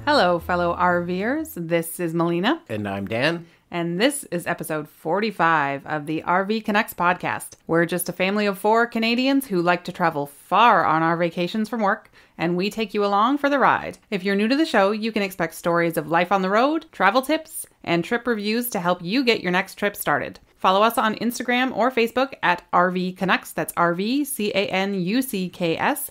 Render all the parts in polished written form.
Hello, fellow RVers. This is Melina. And I'm Dan. And this is episode 45 of the RV Connects podcast. We're just a family of 4 Canadians who like to travel far on our vacations from work, and we take you along for the ride. If you're new to the show, you can expect stories of life on the road, travel tips, and trip reviews to help you get your next trip started. Follow us on Instagram or Facebook at RV Canucks, that's RVCANUCKS,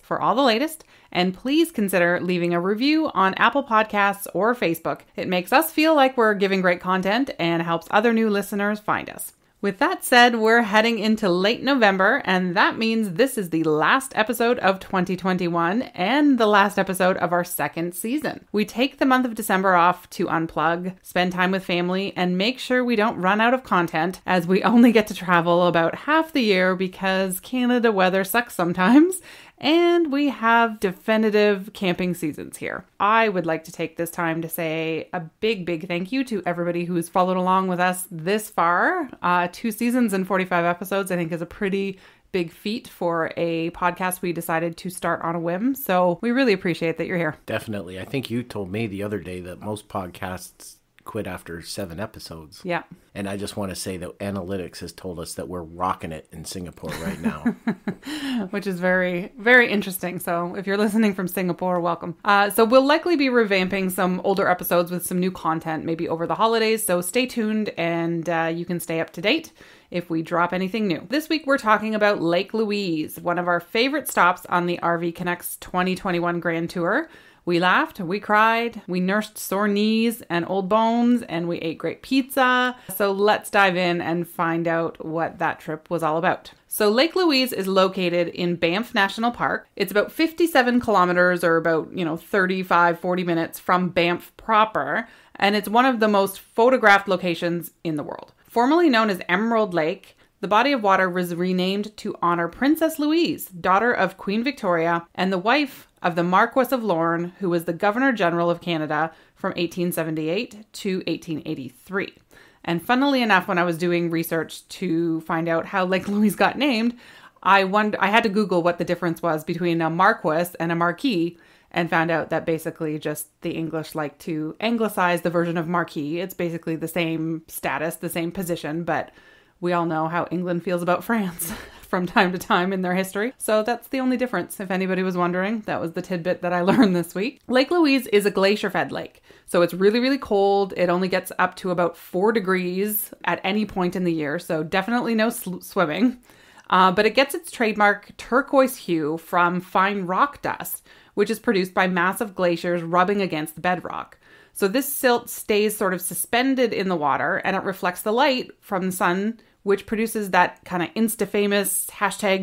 for all the latest. And please consider leaving a review on Apple Podcasts or Facebook. It makes us feel like we're giving great content and helps other new listeners find us. With that said, we're heading into late November, and that means this is the last episode of 2021 and the last episode of our second season. We take the month of December off to unplug, spend time with family, and make sure we don't run out of content, as we only get to travel about half the year because Canada weather sucks sometimes, and we have definitive camping seasons here. I would like to take this time to say a big thank you to everybody who's followed along with us this far. 2 seasons and 45 episodes, I think, is a pretty big feat for a podcast we decided to start on a whim. So we really appreciate that you're here. Definitely. I think you told me the other day that most podcasts quit after 7 episodes. Yeah. And I just want to say that analytics has told us that we're rocking it in Singapore right now. Which is very, very interesting. So if you're listening from Singapore, welcome. So we'll likely be revamping some older episodes with some new content, maybe over the holidays. So stay tuned and you can stay up to date if we drop anything new. This week, we're talking about Lake Louise, one of our favorite stops on the RV Connects 2021 Grand Tour. We laughed, we cried, we nursed sore knees and old bones, and we ate great pizza. So let's dive in and find out what that trip was all about. So Lake Louise is located in Banff National Park. It's about 57 kilometers or about, 35, 40 minutes from Banff proper. And it's one of the most photographed locations in the world. Formerly known as Emerald Lake, the body of water was renamed to honor Princess Louise, daughter of Queen Victoria and the wife of the Marquess of Lorne, who was the Governor General of Canada from 1878 to 1883. And funnily enough, when I was doing research to find out how Lake Louise got named, I had to Google what the difference was between a Marquess and a Marquis, and found out that basically just the English like to anglicize the version of Marquis. It's basically the same status, the same position, but we all know how England feels about France from time to time in their history. So that's the only difference, if anybody was wondering. That was the tidbit that I learned this week. Lake Louise is a glacier-fed lake. So it's really, really cold. It only gets up to about 4 degrees at any point in the year. So definitely no swimming. But it gets its trademark turquoise hue from fine rock dust, which is produced by massive glaciers rubbing against the bedrock. So this silt stays sort of suspended in the water, and it reflects the light from the sun, which produces that kind of insta-famous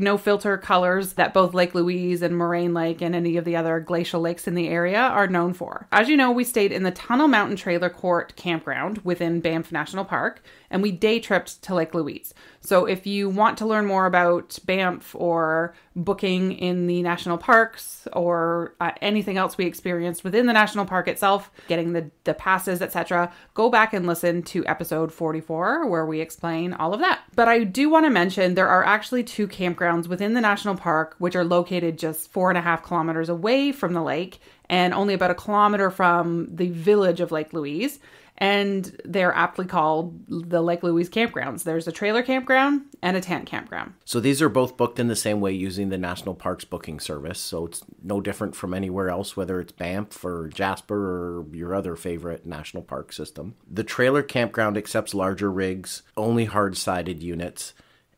#no-filter colors that both Lake Louise and Moraine Lake and any of the other glacial lakes in the area are known for. As you know, we stayed in the Tunnel Mountain Trailer Court campground within Banff National Park, and we day tripped to Lake Louise. So if you want to learn more about Banff or booking in the national parks or anything else we experienced within the national park itself, getting the passes, etc., go back and listen to episode 44 where we explain all of that. But I do want to mention there are actually 2 campgrounds within the national park which are located just 4.5 kilometers away from the lake and only about 1 kilometer from the village of Lake Louise. And they're aptly called the Lake Louise campgrounds. There's a trailer campground and a tent campground. So these are both booked in the same way using the National Parks booking service. So it's no different from anywhere else, whether it's Banff or Jasper or your other favorite national park system. The trailer campground accepts larger rigs, only hard-sided units,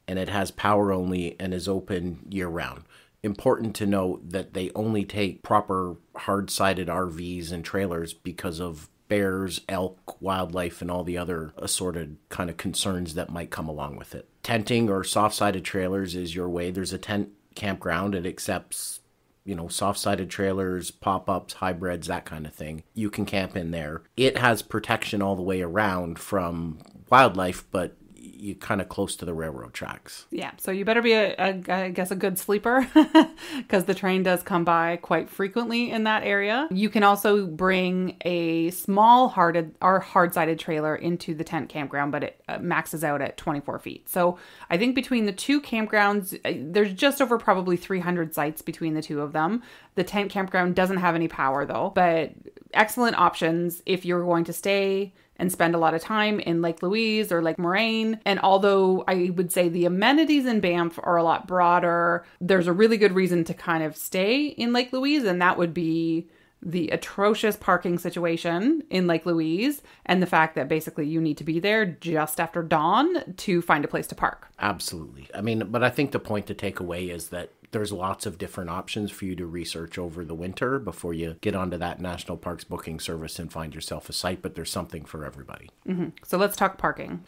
and it has power only and is open year-round. Important to note that they only take proper hard-sided RVs and trailers because of bears, elk, wildlife, and all the other assorted kind of concerns that might come along with it. Tenting or soft-sided trailers is your way. There's a tent campground. It accepts, soft-sided trailers, pop-ups, hybrids, that kind of thing. You can camp in there. It has protection all the way around from wildlife, but you kind of close to the railroad tracks. Yeah, so you better be, I guess, a good sleeper because the train does come by quite frequently in that area. You can also bring a small hard-sided trailer into the tent campground, but it maxes out at 24 feet. So I think between the two campgrounds, there's just over probably 300 sites between the two of them. The tent campground doesn't have any power though, but excellent options if you're going to stay and spend a lot of time in Lake Louise or Lake Moraine. And although I would say the amenities in Banff are a lot broader, there's a really good reason to kind of stay in Lake Louise, and that would be the atrocious parking situation in Lake Louise and the fact that basically you need to be there just after dawn to find a place to park. Absolutely. I mean, but I think the point to take away is that there's lots of different options for you to research over the winter before you get onto that National Parks booking service and find yourself a site, but there's something for everybody. Mm-hmm. So let's talk parking.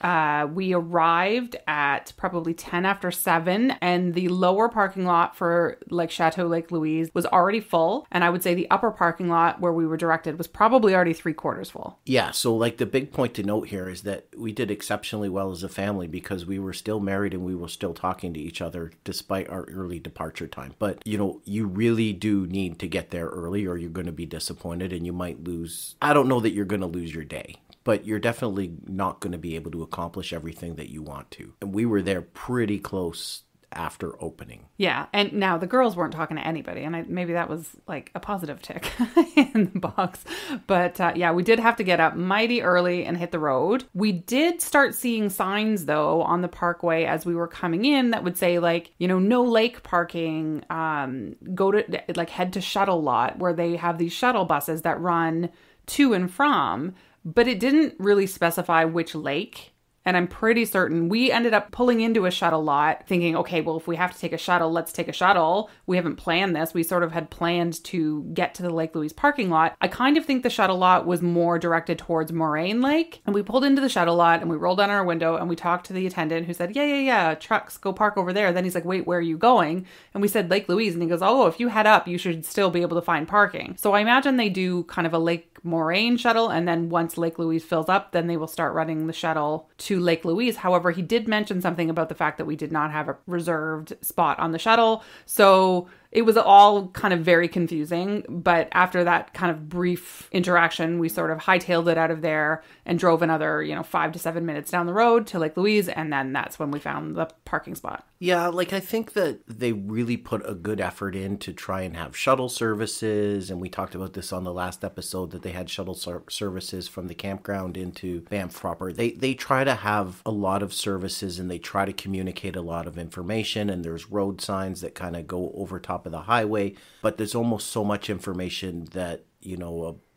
We arrived at probably 10 after 7, and the lower parking lot for like Chateau, Lake Louise was already full. And I would say the upper parking lot where we were directed was probably already 3/4 full. Yeah. So like the big point to note here is that we did exceptionally well as a family because we were still married and we were still talking to each other despite our early departure time. But, you know, you really do need to get there early or you're going to be disappointed and you might lose. I don't know that you're going to lose your day, but you're definitely not going to be able to accomplish everything that you want to. And we were there pretty close after opening. Yeah. And now the girls weren't talking to anybody. And maybe that was like a positive tick in the box. But yeah, we did have to get up mighty early and hit the road. We did start seeing signs though on the parkway as we were coming in that would say like, you know, no lake parking, go to like head to Shuttle Lot where they have these shuttle buses that run to and from, but it didn't really specify which lake. And I'm pretty certain we ended up pulling into a shuttle lot thinking, okay, well, if we have to take a shuttle, let's take a shuttle. We haven't planned this. We sort of had planned to get to the Lake Louise parking lot. I kind of think the shuttle lot was more directed towards Moraine Lake. And we pulled into the shuttle lot and we rolled down our window and we talked to the attendant who said, yeah, trucks, go park over there. Then he's like, wait, where are you going? And we said Lake Louise. And he goes, oh, if you head up, you should still be able to find parking. So I imagine they do kind of a Lake Moraine shuttle. And then once Lake Louise fills up, then they will start running the shuttle to Lake Louise. However, he did mention something about the fact that we did not have a reserved spot on the shuttle. So it was all kind of very confusing. But after that kind of brief interaction, we sort of hightailed it out of there and drove another, 5 to 7 minutes down the road to Lake Louise. And then that's when we found the parking spot. Yeah, like I think that they really put a good effort in to try and have shuttle services. And we talked about this on the last episode that they had shuttle services from the campground into Banff proper. They try to have a lot of services and they try to communicate a lot of information. And there's road signs that kind of go over top of the highway. But there's almost so much information that,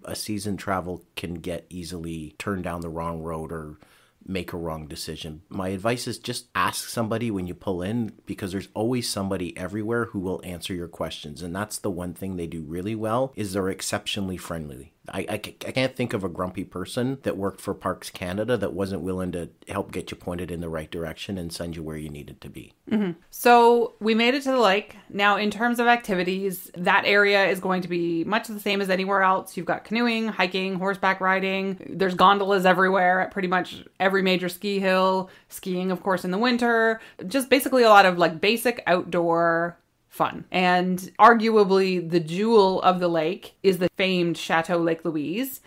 a seasoned travel can get easily turned down the wrong road or make a wrong decision. My advice is just ask somebody when you pull in because there's always somebody everywhere who will answer your questions. And that's the one thing they do really well is they're exceptionally friendly. I can't think of a grumpy person that worked for Parks Canada that wasn't willing to help get you pointed in the right direction and send you where you needed to be. Mm-hmm. So we made it to the lake. Now, in terms of activities, that area is going to be much the same as anywhere else. You've got canoeing, hiking, horseback riding. There's gondolas everywhere at pretty much every major ski hill. Skiing, of course, in the winter. Just basically a lot of like basic outdoor fun. And arguably the jewel of the lake is the famed Chateau Lake Louise.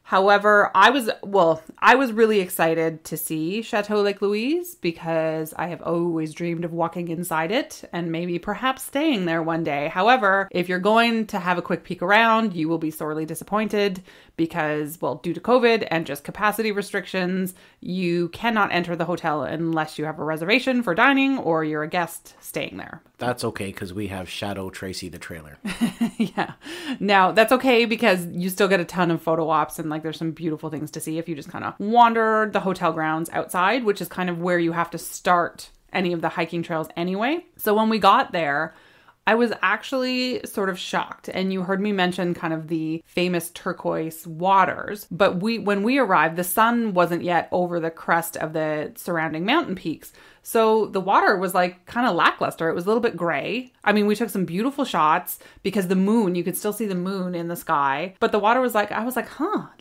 However, I was really excited to see Chateau Lake Louise because I have always dreamed of walking inside it and maybe perhaps staying there one day. However, if you're going to have a quick peek around, you will be sorely disappointed because, due to COVID and just capacity restrictions, you cannot enter the hotel unless you have a reservation for dining or you're a guest staying there. That's okay because we have Chateau Tracy the trailer. Yeah. Now, that's okay because you still get a ton of photo ops and there's some beautiful things to see if you just kind of wander the hotel grounds outside, which is kind of where you have to start any of the hiking trails anyway. So when we got there, I was actually sort of shocked. And you heard me mention kind of the famous turquoise waters. But when we arrived, the sun wasn't yet over the crest of the surrounding mountain peaks. So the water was like kind of lackluster. It was a little bit gray. I mean, we took some beautiful shots because the moon, you could still see the moon in the sky. But the water was like, I was like,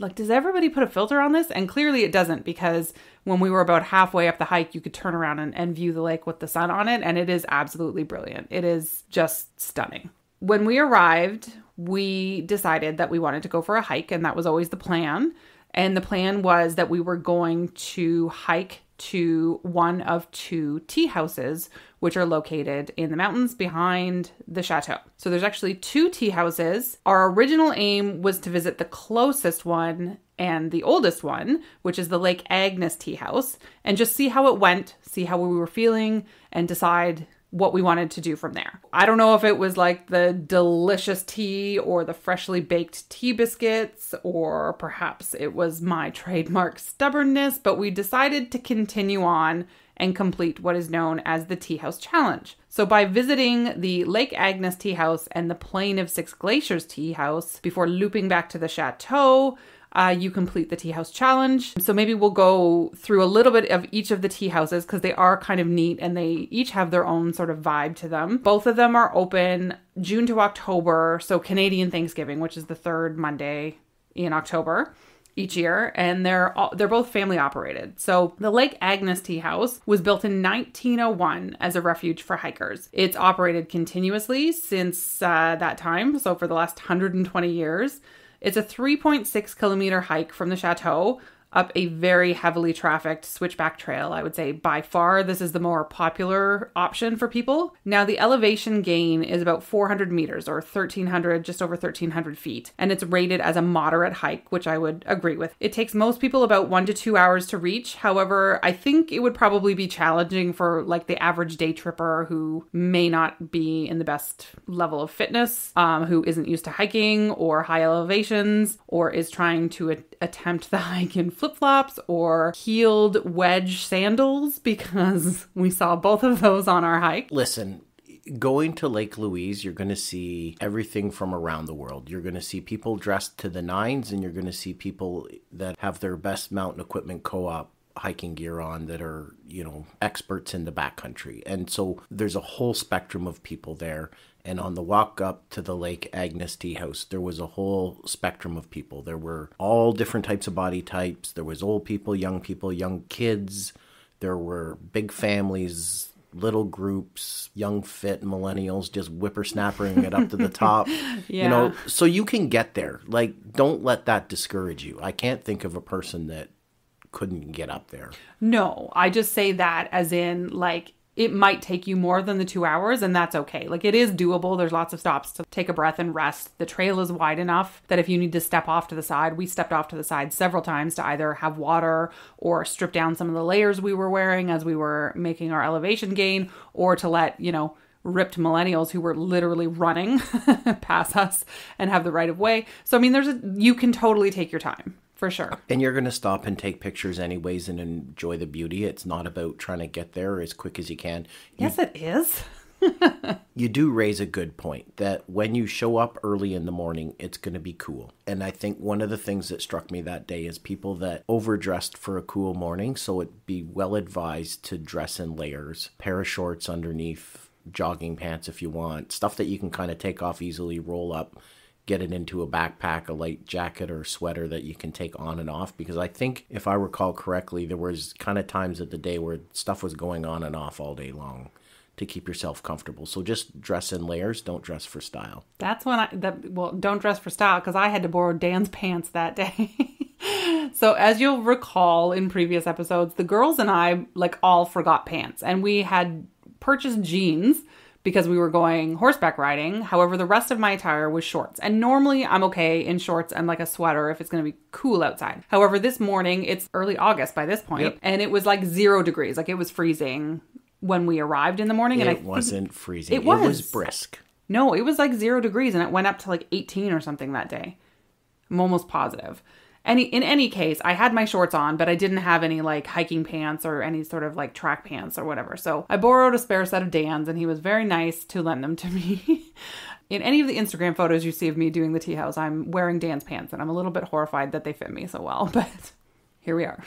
like, does everybody put a filter on this? And clearly it doesn't, because when we were about halfway up the hike, you could turn around and view the lake with the sun on it. And it is absolutely brilliant. It is just stunning. When we arrived, we decided that we wanted to go for a hike, and that was always the plan. And the plan was that we were going to hike to one of 2 tea houses, which are located in the mountains behind the Chateau. So there's actually 2 tea houses. Our original aim was to visit the closest one and the oldest one, which is the Lake Agnes tea house, and just see how it went, see how we were feeling, and decide what we wanted to do from there. I don't know if it was like the delicious tea or the freshly baked tea biscuits, or perhaps it was my trademark stubbornness, but we decided to continue on and complete what is known as the Tea House Challenge. So by visiting the Lake Agnes Tea House and the Plain of 6 Glaciers Tea House before looping back to the Chateau, you complete the Tea House Challenge. So maybe we'll go through a little bit of each of the tea houses, because they are kind of neat and they each have their own sort of vibe to them. Both of them are open June to October, so Canadian Thanksgiving, which is the 3rd Monday in October each year, and they're both family operated. So the Lake Agnes Tea House was built in 1901 as a refuge for hikers. It's operated continuously since that time, so for the last 120 years. It's a 3.6 kilometer hike from the Chateau up a very heavily trafficked switchback trail. I would say by far this is the more popular option for people. Now the elevation gain is about 400 meters or 1,300, just over 1,300 feet. And it's rated as a moderate hike, which I would agree with. It takes most people about 1 to 2 hours to reach. However, I think it would probably be challenging for like the average day tripper who may not be in the best level of fitness, who isn't used to hiking or high elevations, or is trying to attempt the hike in flip-flops or heeled wedge sandals, because we saw both of those on our hike. Listen, going to Lake Louise, you're going to see everything from around the world. You're going to see people dressed to the nines, and you're going to see people that have their best mountain equipment co-op hiking gear on that are, experts in the backcountry. And so there's a whole spectrum of people there. And on the walk up to the Lake Agnes Tea House, there was a whole spectrum of people. There were all different types of body types. There was old people, young kids. There were big families, little groups, young fit millennials just whippersnappering it up to the top. Yeah. So you can get there. Like, don't let that discourage you. I can't think of a person that couldn't get up there. No, I just say that as in, like, it might take you more than the 2 hours, and that's okay. Like, it is doable. There's lots of stops to take a breath and rest. The trail is wide enough that if you need to step off to the side, we stepped off to the side several times to either have water or strip down some of the layers we were wearing as we were making our elevation gain, or to let, ripped millennials who were literally running pass us and have the right of way. So, I mean, you can totally take your time. For sure. And you're going to stop and take pictures anyways and enjoy the beauty. It's not about trying to get there as quick as you can. Yes, it is. You do raise a good point that when you show up early in the morning, it's going to be cool. And I think one of the things that struck me that day is people that overdressed for a cool morning. So it'd be well advised to dress in layers, pair of shorts underneath, jogging pants if you want, stuff that you can kind of take off easily, roll up, get it into a backpack, a light jacket or sweater that you can take on and off. Because I think, if I recall correctly, there was kind of times of the day where stuff was going on and off all day long to keep yourself comfortable. So just dress in layers, don't dress for style. That's when don't dress for style, because I had to borrow Dan's pants that day. So as you'll recall in previous episodes, the girls and I all forgot pants, and we had purchased jeans because we were going horseback riding. However, the rest of my attire was shorts. And normally I'm okay in shorts and a sweater if it's going to be cool outside. However, this morning, it's early August by this point, yep. And it was 0 degrees. It was freezing when we arrived in the morning. It wasn't freezing. It was brisk. No, it was 0 degrees, and it went up to 18 or something that day. I'm almost positive. In any case, I had my shorts on, but I didn't have any hiking pants or any sort of track pants or whatever. So I borrowed a spare set of Dan's, and he was very nice to lend them to me. In any of the Instagram photos you see of me doing the tea house, I'm wearing Dan's pants, and I'm a little bit horrified that they fit me so well, but here we are.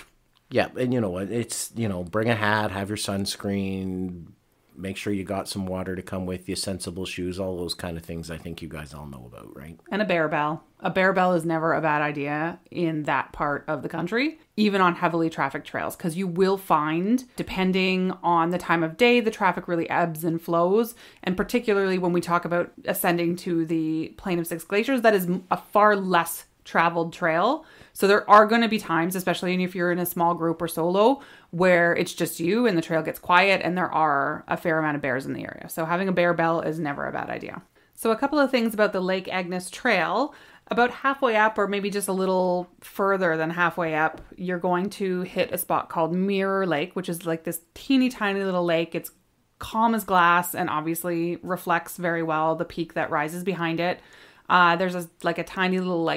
Yeah, and you know what? It's, bring a hat, have your sunscreen, make sure you got some water to come with you, sensible shoes, all those kind of things I think you guys all know about, right? And a bear bell. A bear bell is never a bad idea in that part of the country, even on heavily trafficked trails, because you will find, depending on the time of day, the traffic really ebbs and flows. And particularly when we talk about ascending to the Plain of Six Glaciers, that is a far less traveled trail. So there are going to be times, especially if you're in a small group or solo, where it's just you and the trail gets quiet and there are a fair amount of bears in the area. So having a bear bell is never a bad idea. So a couple of things about the Lake Agnes Trail. About halfway up, or maybe just a little further than halfway up, you're going to hit a spot called Mirror Lake, which is like this teeny tiny little lake. It's calm as glass and obviously reflects very well the peak that rises behind it. There's a tiny little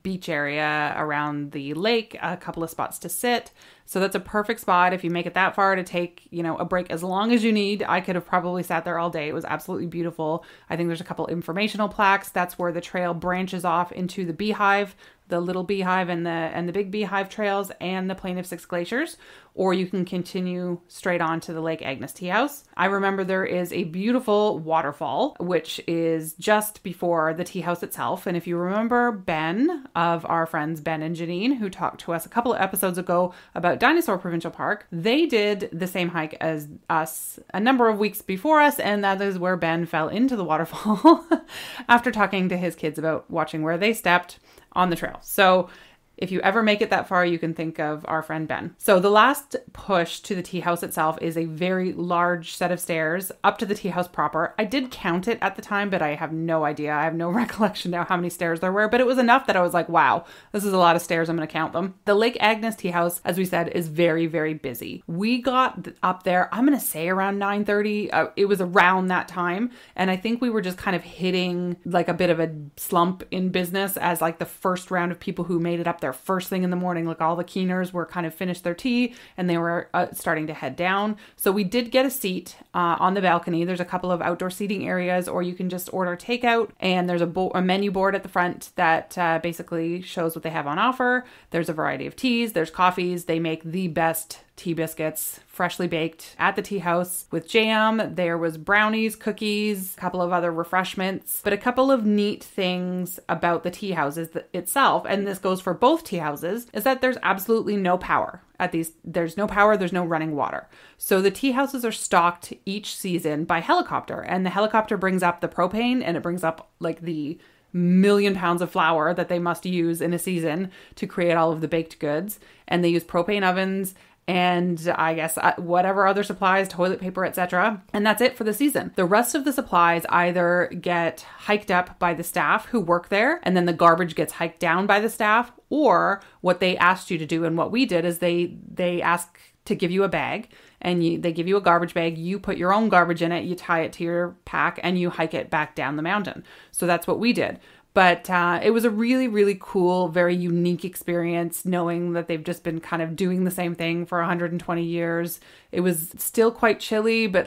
beach area around the lake, a couple of spots to sit. So that's a perfect spot if you make it that far to take, a break as long as you need. I could have probably sat there all day. It was absolutely beautiful. I think there's a couple informational plaques. That's where the trail branches off into the Beehive, the Little Beehive and the Big Beehive trails and the Plain of Six Glaciers, or you can continue straight on to the Lake Agnes Teahouse. I remember there is a beautiful waterfall, which is just before the Teahouse itself. And if you remember Ben, of our friends Ben and Janine, who talked to us a couple of episodes ago about Dinosaur Provincial Park, they did the same hike as us a number of weeks before us, and that is where Ben fell into the waterfall after talking to his kids about watching where they stepped on the trail. So if you ever make it that far, you can think of our friend Ben. So the last push to the Teahouse itself is a very large set of stairs up to the Teahouse proper. I did count it at the time, but I have no idea. I have no recollection now how many stairs there were, but it was enough that I was like, wow, this is a lot of stairs. I'm going to count them. The Lake Agnes Teahouse, as we said, is very, very busy. We got up there, I'm going to say around 9:30. It was around that time. And I think we were just kind of hitting a bit of a slump in business as the first round of people who made it up there first thing in the morning. All the keeners were kind of finished their tea and they were starting to head down. So we did get a seat on the balcony. There's a couple of outdoor seating areas, or you can just order takeout, and there's a menu board at the front that basically shows what they have on offer. There's a variety of teas, there's coffees. They make the best tea biscuits, freshly baked at the Teahouse with jam. There was brownies, cookies, a couple of other refreshments, but a couple of neat things about the Teahouses itself, and this goes for both Teahouses, is that there's absolutely no power at these. There's no power, there's no running water. So the Teahouses are stocked each season by helicopter, and the helicopter brings up the propane, and it brings up the million pounds of flour that they must use in a season to create all of the baked goods. And they use propane ovens and I guess whatever other supplies, toilet paper, etc. And that's it for the season. The rest of the supplies either get hiked up by the staff who work there, and then the garbage gets hiked down by the staff, or what they asked you to do and what we did is they ask to give you a bag, and they give you a garbage bag. You put your own garbage in it, you tie it to your pack, and you hike it back down the mountain. So that's what we did. But it was a really, really cool, very unique experience knowing that they've just been kind of doing the same thing for 120 years. It was still quite chilly, but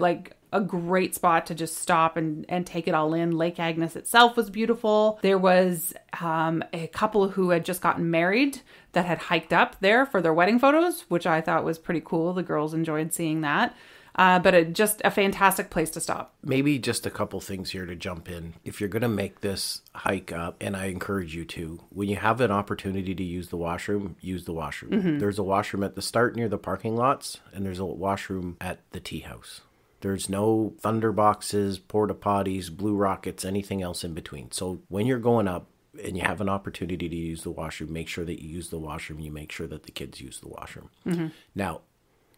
a great spot to just stop and take it all in. Lake Agnes itself was beautiful. There was a couple who had just gotten married that had hiked up there for their wedding photos, which I thought was pretty cool. The girls enjoyed seeing that. But just a fantastic place to stop. Maybe just a couple things here to jump in. If you're going to make this hike up, and I encourage you to, when you have an opportunity to use the washroom, use the washroom. Mm-hmm. There's a washroom at the start near the parking lots, and there's a washroom at the Teahouse. There's no thunder boxes, porta potties, blue rockets, anything else in between. So when you're going up and you have an opportunity to use the washroom, make sure that you use the washroom. You make sure that the kids use the washroom. Mm-hmm. Now,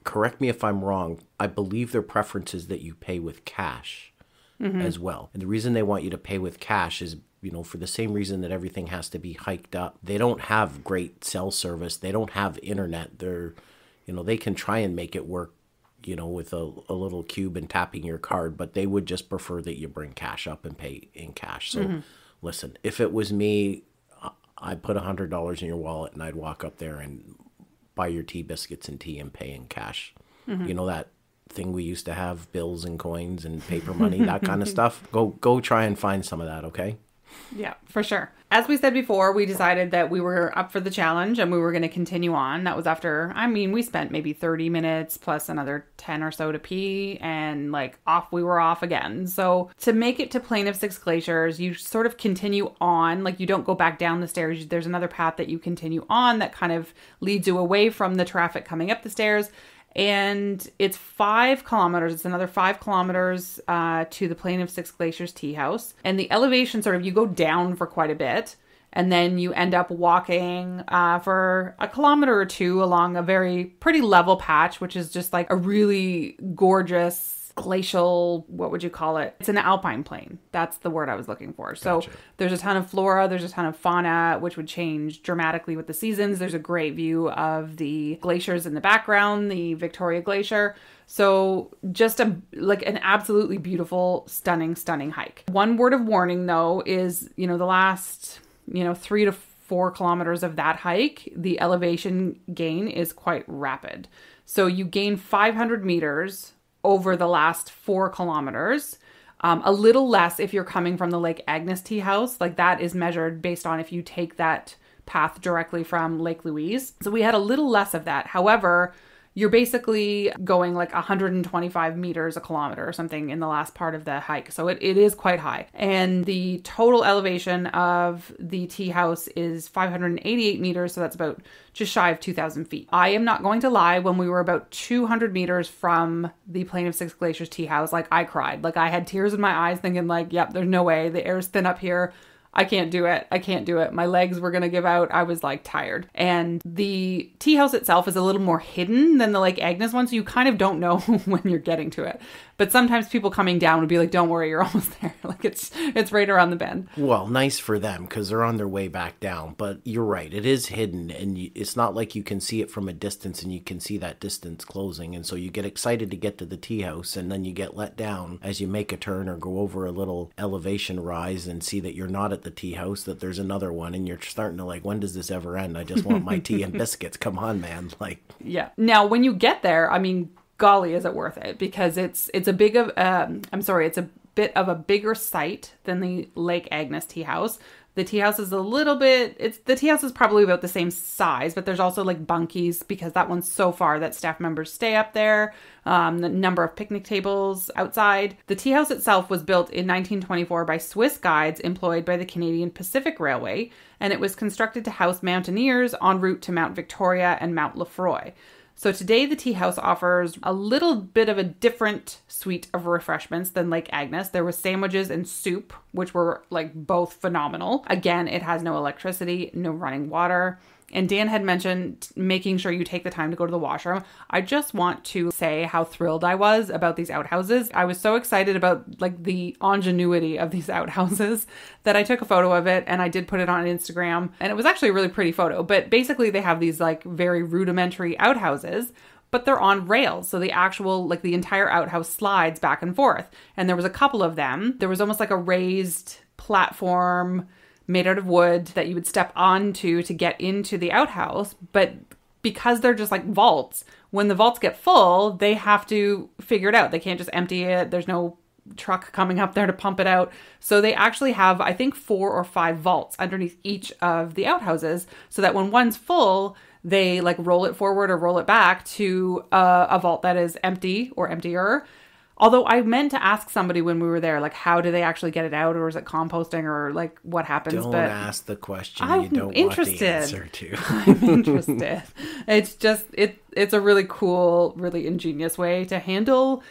correct me if I'm wrong, I believe their preference is that you pay with cash as well. And the reason they want you to pay with cash is, for the same reason that everything has to be hiked up. They don't have great cell service. They don't have internet. They can try and make it work, with a little cube and tapping your card, but they would just prefer that you bring cash up and pay in cash. So listen, if it was me, I'd put $100 in your wallet and I'd walk up there and buy your tea biscuits and tea and pay in cash. Mm-hmm. That thing we used to have, bills and coins and paper money, that kind of stuff. Go try and find some of that, okay? Yeah, for sure. As we said before, we decided that we were up for the challenge and we were going to continue on. That was after, we spent maybe 30 minutes plus another 10 or so to pee, and we were off again. So to make it to Plain of Six Glaciers, you sort of continue on, you don't go back down the stairs. There's another path that you continue on that kind of leads you away from the traffic coming up the stairs. And it's 5 kilometers. It's another 5 kilometers to the Plain of Six Glaciers Teahouse. And the elevation you go down for quite a bit. And then you end up walking for a kilometer or two along a pretty level patch, which is just a really gorgeous glacial, what would you call it? It's an alpine plain. That's the word I was looking for. So Gotcha. There's a ton of flora, there's a ton of fauna, which would change dramatically with the seasons. There's a great view of the glaciers in the background, the Victoria Glacier. So just an absolutely beautiful, stunning hike. One word of warning though is, the last, 3 to 4 kilometers of that hike, the elevation gain is quite rapid. So you gain 500 meters over the last 4 kilometers. A little less if you're coming from the Lake Agnes Teahouse. That is measured based on if you take that path directly from Lake Louise. So we had a little less of that. However, you're basically going 125 meters a kilometer or something in the last part of the hike. So it is quite high. And the total elevation of the tea house is 588 meters. So that's about just shy of 2,000 feet. I am not going to lie. When we were about 200 meters from the Plain of Six Glaciers tea house, I cried. I had tears in my eyes thinking yep, there's no way. The air's thin up here. I can't do it. My legs were going to give out. I was tired. And the tea house itself is a little more hidden than the Lake Agnes one. So you kind of don't know when you're getting to it. But sometimes people coming down would be don't worry, you're almost there. It's right around the bend. Well, nice for them because they're on their way back down. But you're right. It is hidden and it's not like you can see it from a distance and you can see that distance closing. And so you get excited to get to the tea house and then you get let down as you make a turn or go over a little elevation rise and see that you're not at the tea house, that there's another one. And you're starting to when does this ever end? I just want my tea and biscuits. Come on, man. Yeah. Now, when you get there, golly, is it worth it? Because it's a bit of a bigger site than the Lake Agnes tea house. The tea house is the tea house is probably about the same size, but there's also bunkies because that one's so far that staff members stay up there. The number of picnic tables outside. The tea house itself was built in 1924 by Swiss guides employed by the Canadian Pacific Railway, and it was constructed to house mountaineers en route to Mount Victoria and Mount Lefroy. So today the tea house offers a little bit of a different suite of refreshments than Lake Agnes. There was sandwiches and soup, which were both phenomenal. Again, it has no electricity, no running water. And Dan had mentioned making sure you take the time to go to the washroom. I just want to say how thrilled I was about these outhouses. I was so excited about the ingenuity of these outhouses that I took a photo of it and I did put it on Instagram. And it was actually a really pretty photo. But basically they have these very rudimentary outhouses, but they're on rails. So the actual, the entire outhouse slides back and forth. And there was a couple of them. There was almost a raised platform made out of wood that you would step onto to get into the outhouse. But because they're just vaults, when the vaults get full, they have to figure it out. They can't just empty it. There's no truck coming up there to pump it out. So they actually have, I think, 4 or 5 vaults underneath each of the outhouses so that when one's full, they roll it forward or roll it back to a vault that is empty or emptier. Although I meant to ask somebody when we were there, how do they actually get it out, or is it composting, or what happens? Don't ask the question I'm you don't interested. want the answer to. I'm interested. It's just, it's a really cool, really ingenious way to handle,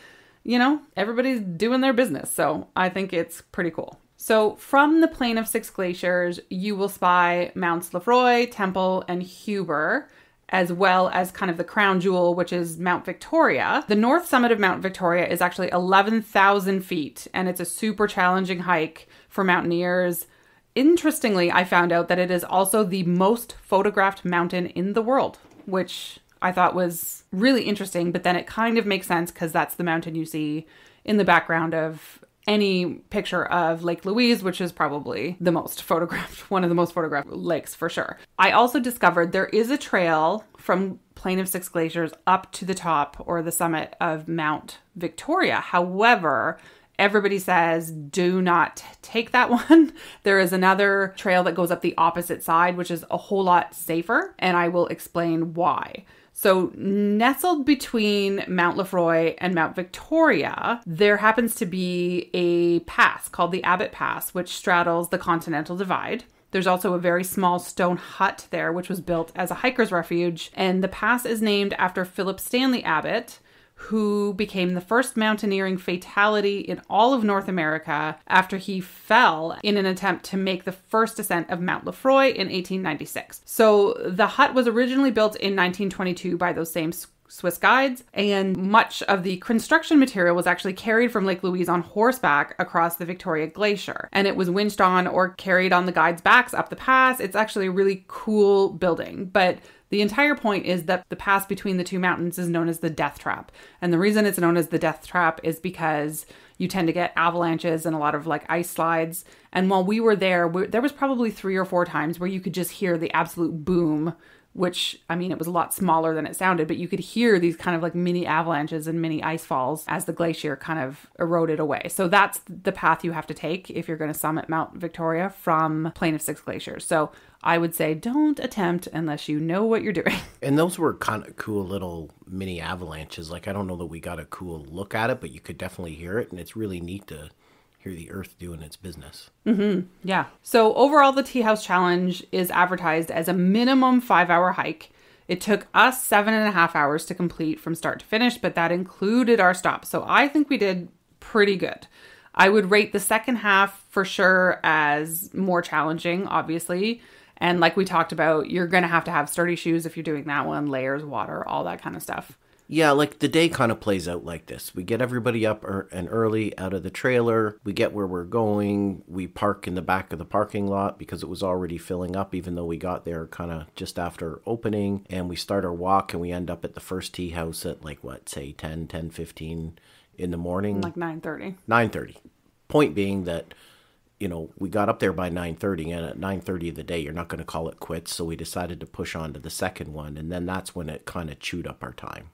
everybody's doing their business. So I think it's pretty cool. So from the Plain of Six Glaciers, you will spy Mounts Lefroy, Temple, and Huber, as well as kind of the crown jewel, which is Mount Victoria. The north summit of Mount Victoria is actually 11,000 feet, and it's a super challenging hike for mountaineers. Interestingly, I found out that it is also the most photographed mountain in the world, which I thought was really interesting, but then it kind of makes sense because that's the mountain you see in the background of any picture of Lake Louise, which is probably the most photographed, one of the most photographed lakes for sure. I also discovered there is a trail from Plain of Six Glaciers up to the top or the summit of Mount Victoria. However, Everybody says, do not take that one. There is another trail that goes up the opposite side, which is a whole lot safer, and I will explain why. So nestled between Mount Lefroy and Mount Victoria, there happens to be a pass called the Abbott Pass, which straddles the Continental Divide. There's also a very small stone hut there, which was built as a hiker's refuge. And the pass is named after Philip Stanley Abbott, who became the first mountaineering fatality in all of North America after he fell in an attempt to make the first ascent of Mount Lefroy in 1896. So the hut was originally built in 1922 by those same Swiss guides, and much of the construction material was actually carried from Lake Louise on horseback across the Victoria Glacier, and it was winched on or carried on the guides' backs up the pass. It's actually a really cool building, but the entire point is that the pass between the two mountains is known as the Death Trap. And the reason it's known as the Death Trap is because you tend to get avalanches and a lot of like ice slides. And while we were there, there was probably 3 or 4 times where you could just hear the absolute boom, which, I mean, it was a lot smaller than it sounded, but you could hear these kind of like mini avalanches and mini ice falls as the glacier kind of eroded away. So that's the path you have to take if you're going to summit Mount Victoria from Plain of Six Glaciers. So I would say don't attempt unless you know what you're doing. And those were kind of cool little mini avalanches. Like, I don't know that we got a cool look at it, but you could definitely hear it. And it's really neat to hear the earth doing its business. Mm-hmm. Yeah. So overall, the Teahouse Challenge is advertised as a minimum 5-hour hike. It took us 7.5 hours to complete from start to finish, but that included our stops. So I think we did pretty good. I would rate the second half for sure as more challenging, obviously. And like we talked about, you're going to have sturdy shoes if you're doing that one, layers, water, all that kind of stuff. Yeah, like the day kind of plays out like this. We get everybody up and early out of the trailer. We get where we're going. We park in the back of the parking lot because it was already filling up, even though we got there kind of just after opening. And we start our walk and we end up at the first tea house at like, what, say 10:15 in the morning? Like 9:30. 9:30. Point being that, you know, we got up there by 9:30, and at 9:30 of the day, you're not going to call it quits. So we decided to push on to the second one. And then that's when it kind of chewed up our time,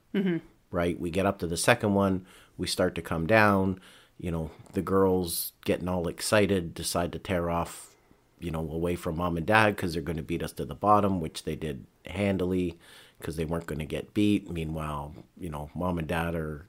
right? We get up to the second one. We start to come down. You know, the girls getting all excited, decide to tear off, you know, away from mom and dad because they're going to beat us to the bottom, which they did handily because they weren't going to get beat. Meanwhile, you know, mom and dad are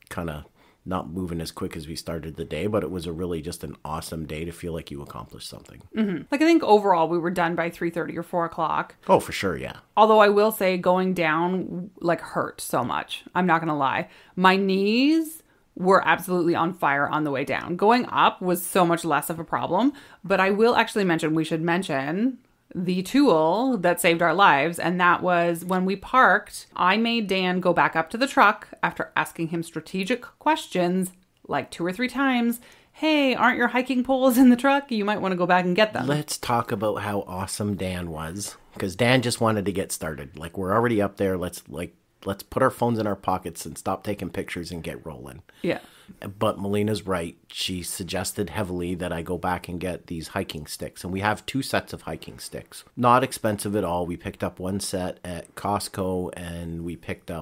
kind of not moving as quick as we started the day, but it was a really just an awesome day to feel like you accomplished something. Like I think overall we were done by 3:30 or 4 o'clock. Oh, for sure, yeah. Although I will say going down like hurt so much. I'm not going to lie. My knees were absolutely on fire on the way down. Going up was so much less of a problem, but I will actually mention, we should mention the tool that saved our lives, and that was when we parked, I made Dan go back up to the truck after asking him strategic questions like 2 or 3 times. Hey, aren't your hiking poles in the truck? You might want to go back and get them. Let's talk about how awesome Dan was, because Dan just wanted to get started. Like, we're already up there. Let's put our phones in our pockets and stop taking pictures and get rolling. Yeah. But Melina's right. She suggested heavily that I go back and get these hiking sticks. And we have 2 sets of hiking sticks. Not expensive at all. We picked up one set at Costco, and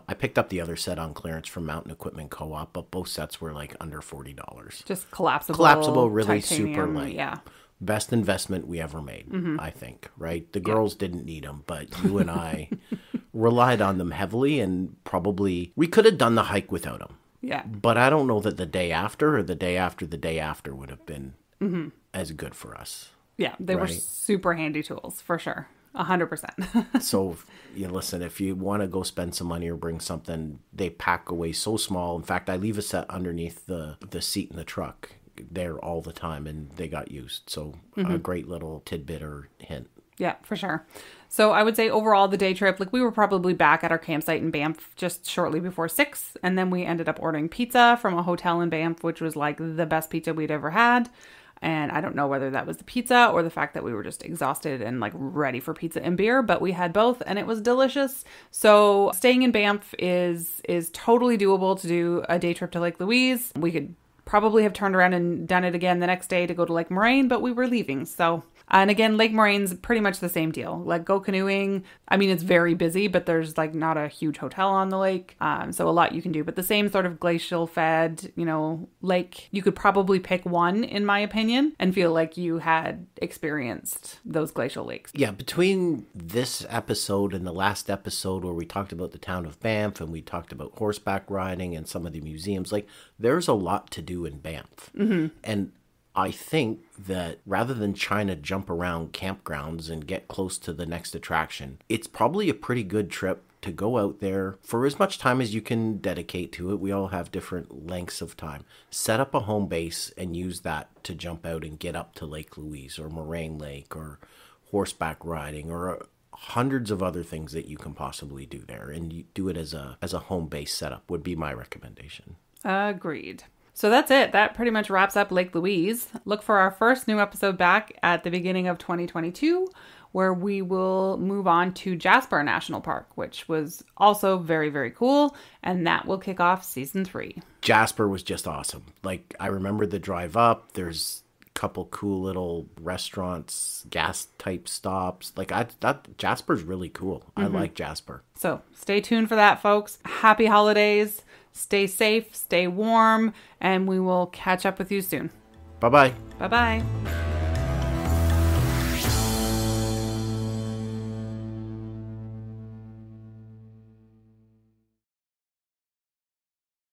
I picked up the other set on clearance from Mountain Equipment Co-op, but both sets were like under $40. Just collapsible. Collapsible, really titanium, super light. Yeah. Best investment we ever made, I think, right? The girls didn't need them, but you and I relied on them heavily, and probably we could have done the hike without them. Yeah. But I don't know that the day after or the day after the day after would have been as good for us. Yeah, they were super handy tools, for sure. 100%. So, listen, if you want to go spend some money or bring something, they pack away so small. In fact, I leave a set underneath the seat in the truck there all the time, and they got used. So a great little tidbit or hint. Yeah, for sure. So I would say overall the day trip, like we were probably back at our campsite in Banff just shortly before 6. And then we ended up ordering pizza from a hotel in Banff, which was like the best pizza we'd ever had. And I don't know whether that was the pizza or the fact that we were just exhausted and like ready for pizza and beer, but we had both and it was delicious. So staying in Banff is totally doable to do a day trip to Lake Louise. We could probably have turned around and done it again the next day to go to Lake Moraine, but we were leaving. So, and again, Lake Moraine's pretty much the same deal. Like, go canoeing. I mean, it's very busy, but there's like not a huge hotel on the lake. So a lot you can do, but the same sort of glacial fed, lake. You could probably pick one, in my opinion, and feel like you had experienced those glacial lakes. Yeah, between this episode and the last episode where we talked about the town of Banff and we talked about horseback riding and some of the museums, like, there's a lot to do in Banff. Mm-hmm. And I think that rather than trying to jump around campgrounds and get close to the next attraction, it's probably a pretty good trip to go out there for as much time as you can dedicate to it. We all have different lengths of time. Set up a home base and use that to jump out and get up to Lake Louise or Moraine Lake or horseback riding or hundreds of other things that you can possibly do there. And you do it as a home base setup would be my recommendation. Agreed. So that's it. That pretty much wraps up Lake Louise. Look for our first new episode back at the beginning of 2022, where we will move on to Jasper National Park, which was also very, very cool. And that will kick off season 3. Jasper was just awesome. Like, I remember the drive up. There's a couple cool little restaurants, gas type stops. Like, Jasper's really cool. Mm-hmm. I like Jasper. So stay tuned for that, folks. Happy holidays. Stay safe, stay warm, and we will catch up with you soon. Bye-bye. Bye-bye.